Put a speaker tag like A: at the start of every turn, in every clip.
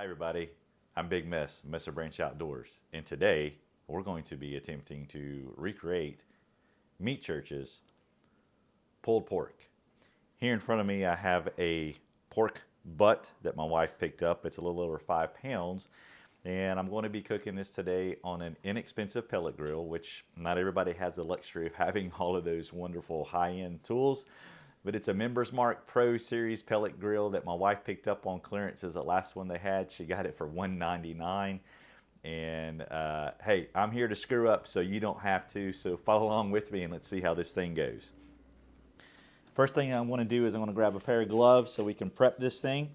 A: Hi everybody, I'm Big Mess, Messer Branch Outdoors, and today we're going to be attempting to recreate Meat Church's pulled pork. Here in front of me I have a pork butt that my wife picked up. It's a little over 5 pounds, and I'm going to be cooking this today on an inexpensive pellet grill, which not everybody has the luxury of having all of those wonderful high-end tools. But it's a Members Mark Pro Series pellet grill that my wife picked up on clearance as the last one they had. She got it for $199. And hey, I'm here to screw up so you don't have to. So follow along with me and let's see how this thing goes. First thing I want to do is I'm going to grab a pair of gloves so we can prep this thing.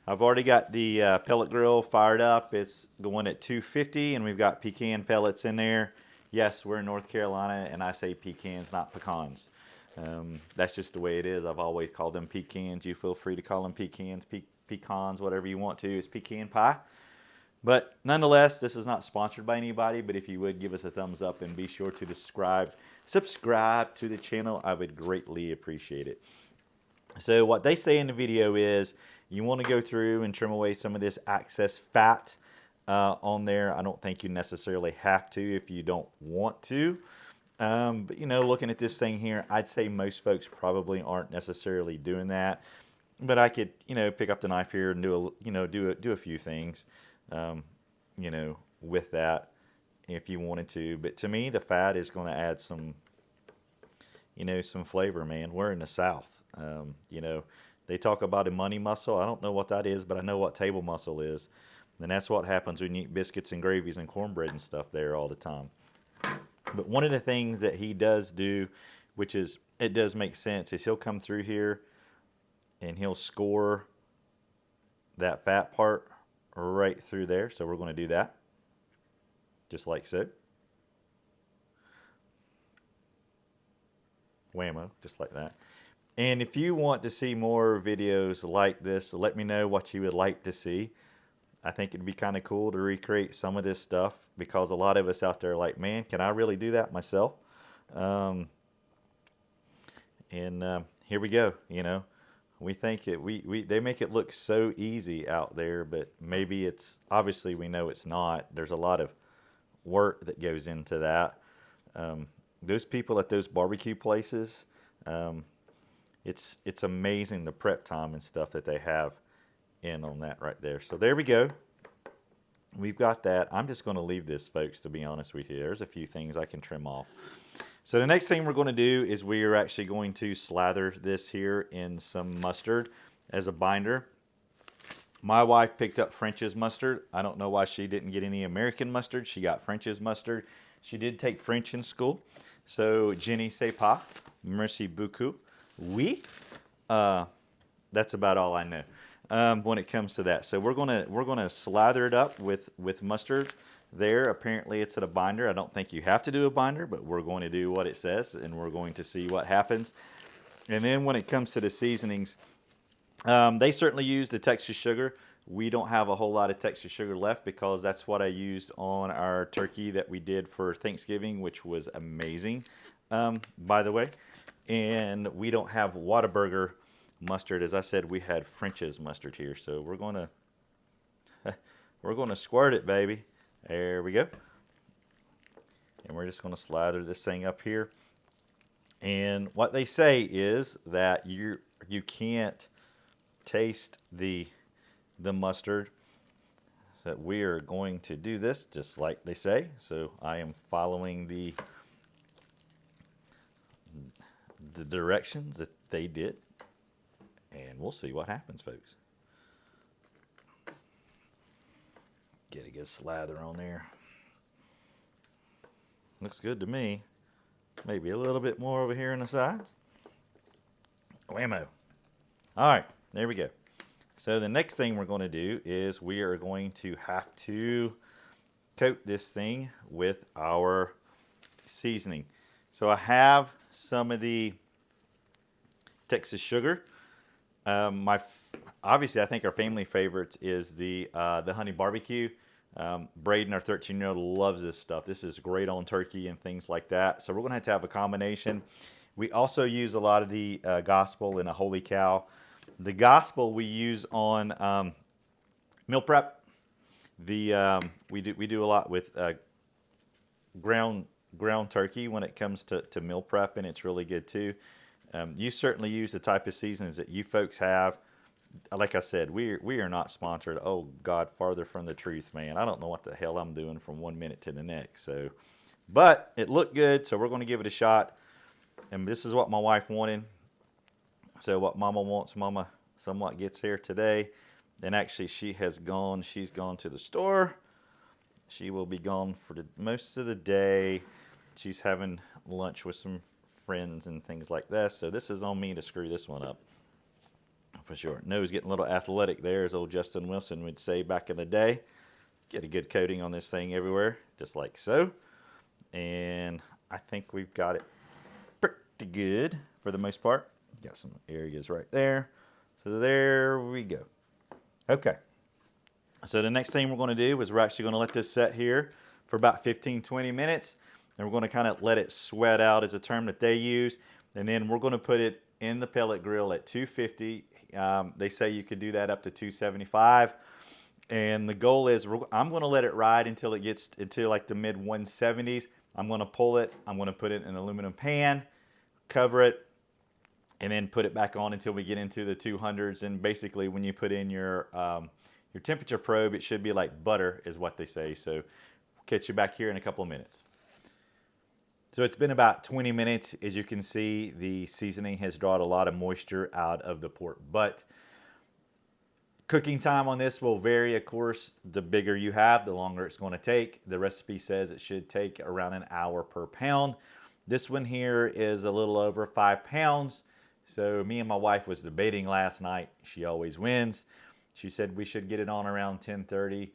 A: I've already got the pellet grill fired up. It's going at 250 and we've got pecan pellets in there. Yes, we're in North Carolina and I say pecans, not pecans. That's just the way it is. I've always called them pecans. You feel free to call them pecans, pecans, whatever you want to. It's pecan pie. But nonetheless, this is not sponsored by anybody, but if you would give us a thumbs up and be sure to subscribe to the channel, I would greatly appreciate it. So what they say in the video is you want to go through and trim away some of this excess fat on there. I don't think you necessarily have to if you don't want to. But you know, looking at this thing here, I'd say most folks probably aren't necessarily doing that. But I could, you know, pick up the knife here and do a few things, you know, with that if you wanted to. But to me, the fat is going to add some, you know, some flavor, man. We're in the South. You know, they talk about a money muscle. I don't know what that is, but I know what table muscle is. And that's what happens when you eat biscuits and gravies and cornbread and stuff there all the time. But one of the things that he does do, which is, it does make sense, is he'll come through here and he'll score that fat part right through there. So we're going to do that, just like so. Whammo, just like that. And if you want to see more videos like this, let me know what you would like to see. I think it'd be kind of cool to recreate some of this stuff because a lot of us out there are like, man, can I really do that myself? Here we go. You know, we think they make it look so easy out there, but maybe it's, obviously we know it's not. There's a lot of work that goes into that. Those people at those barbecue places, it's amazing the prep time and stuff that they have in on that right there. So there we go. We've got that. I'm just going to leave this, folks, to be honest with you. There's a few things I can trim off. So the next thing we're going to do is we are actually going to slather this here in some mustard as a binder. My wife picked up French's mustard. I don't know why she didn't get any American mustard. She got French's mustard. She did take French in school. So, je ne sais pas. Merci beaucoup. Oui. That's about all I know. When it comes to that. So we're gonna slather it up with mustard there. Apparently it's at a binder. I don't think you have to do a binder, but we're going to do what it says and we're going to see what happens. And then when it comes to the seasonings, they certainly use the Texas sugar. We don't have a whole lot of Texas sugar left because that's what I used on our turkey that we did for Thanksgiving, which was amazing, by the way. And we don't have Whataburger mustard. As I said, we had French's mustard here, so we're gonna squirt it, baby. There we go. And we're just gonna slather this thing up here. And what they say is that you can't taste the mustard. So we are going to do this just like they say. So I am following the directions that they did. And we'll see what happens, folks. Get a good slather on there. Looks good to me. Maybe a little bit more over here on the sides. Whammo. All right, there we go. So the next thing we're going to do is we are going to have to coat this thing with our seasoning. So I have some of the Texas sugar. Obviously, I think our family favorites is the honey barbecue. Braden, our 13-year-old, loves this stuff. This is great on turkey and things like that. So we're going to have a combination. We also use a lot of the gospel and a holy cow. The gospel we use on meal prep. We do a lot with ground turkey when it comes to meal prep, and it's really good too. You certainly use the type of seasonings that you folks have. Like I said, we are not sponsored. Oh God, farther from the truth, man. I don't know what the hell I'm doing from 1 minute to the next. So, but it looked good, so we're going to give it a shot. And this is what my wife wanted. So what Mama wants, Mama somewhat gets here today. And actually, she's gone to the store. She will be gone for most of the day. She's having lunch with some friends and things like that. So this is on me to screw this one up. For sure. Nose getting a little athletic there, as old Justin Wilson would say back in the day. Get a good coating on this thing everywhere, just like so. And I think we've got it pretty good for the most part. Got some areas right there. So there we go. Okay. So the next thing we're going to do is we're actually going to let this set here for about 15-20 minutes. And we're going to kind of let it sweat out, is a term that they use. And then we're going to put it in the pellet grill at 250. They say you could do that up to 275. And the goal is I'm going to let it ride until it gets into like the mid 170s. I'm going to pull it. I'm going to put it in an aluminum pan, cover it, and then put it back on until we get into the 200s. And basically, when you put in your temperature probe, it should be like butter, is what they say. So we'll catch you back here in a couple of minutes. So it's been about 20 minutes. As you can see, the seasoning has drawn a lot of moisture out of the pork butt. Cooking time on this will vary, of course. The bigger you have, the longer it's going to take. The recipe says it should take around an hour per pound. This one here is a little over 5 pounds. So me and my wife was debating last night. She always wins. She said we should get it on around 10:30.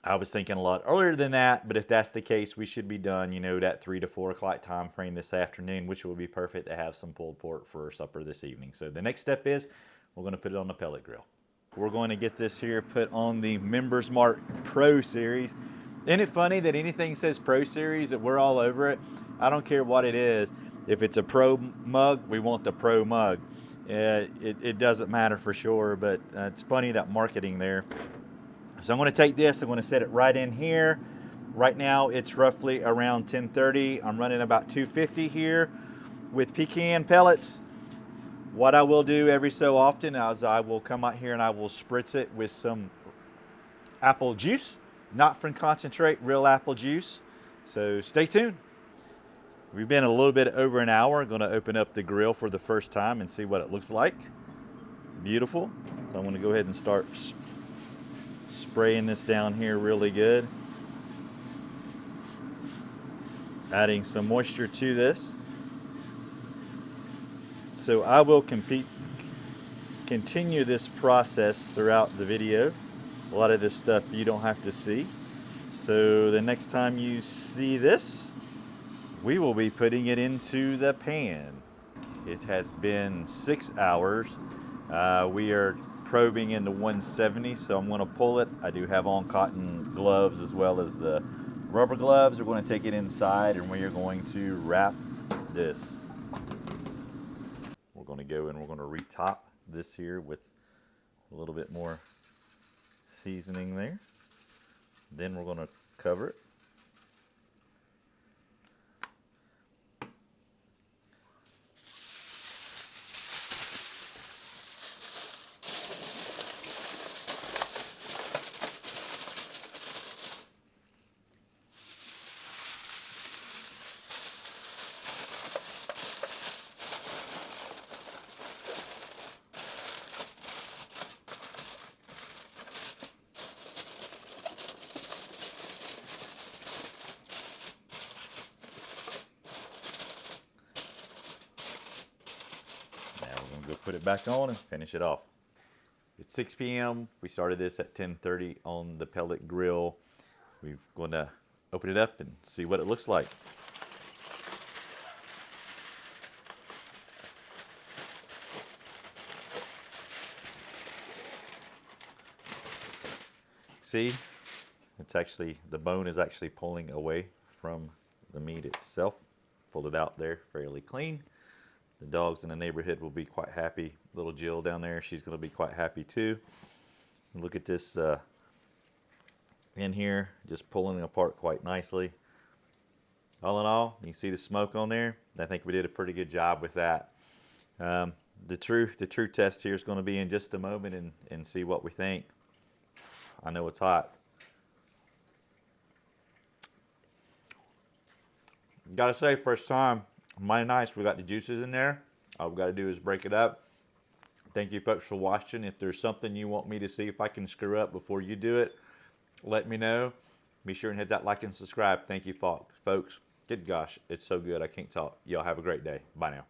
A: I was thinking a lot earlier than that, but if that's the case, we should be done, that 3 to 4 o'clock time frame this afternoon, which will be perfect to have some pulled pork for supper this evening. So the next step is we're going to put it on the pellet grill. We're going to get this here put on the Members Mark Pro Series. Isn't it funny that anything says Pro Series, that we're all over it? I don't care what it is. If it's a Pro mug, we want the Pro mug. It doesn't matter for sure, but it's funny, that marketing there. So I'm going to take this, I'm going to set it right in here. Right now it's roughly around 10:30. I'm running about 250 here with pecan pellets. What I will do every so often is I will come out here and I will spritz it with some apple juice, not from concentrate, real apple juice. So stay tuned. We've been a little bit over an hour. I'm going to open up the grill for the first time and see what it looks like. Beautiful. So I'm going to go ahead and start spraying this down here really good. Adding some moisture to this. So I will continue this process throughout the video. A lot of this stuff you don't have to see. So the next time you see this, we will be putting it into the pan. It has been 6 hours. We are probing into 170, so I'm going to pull it. I do have on cotton gloves as well as the rubber gloves. We're going to take it inside and we are going to wrap this. We're going to go and we're going to retop this here with a little bit more seasoning there. Then we're going to cover it. Put it back on and finish it off. It's 6 p.m. We started this at 10:30 on the pellet grill. We're going to open it up and see what it looks like. See, it's actually, the bone is actually pulling away from the meat itself. Pulled it out there fairly clean. The dogs in the neighborhood will be quite happy. Little Jill down there, she's going to be quite happy too. Look at this in here, just pulling it apart quite nicely. All in all, you can see the smoke on there. I think we did a pretty good job with that. The true test here is going to be in just a moment and see what we think. I know it's hot. Gotta say, first time, mighty nice. We got the juices in there. All we got to do is break it up. Thank you folks for watching. If there's something you want me to see if I can screw up before you do it, let me know. Be sure and hit that like and subscribe. Thank you folks. Good gosh, it's so good. I can't talk. Y'all have a great day. Bye now.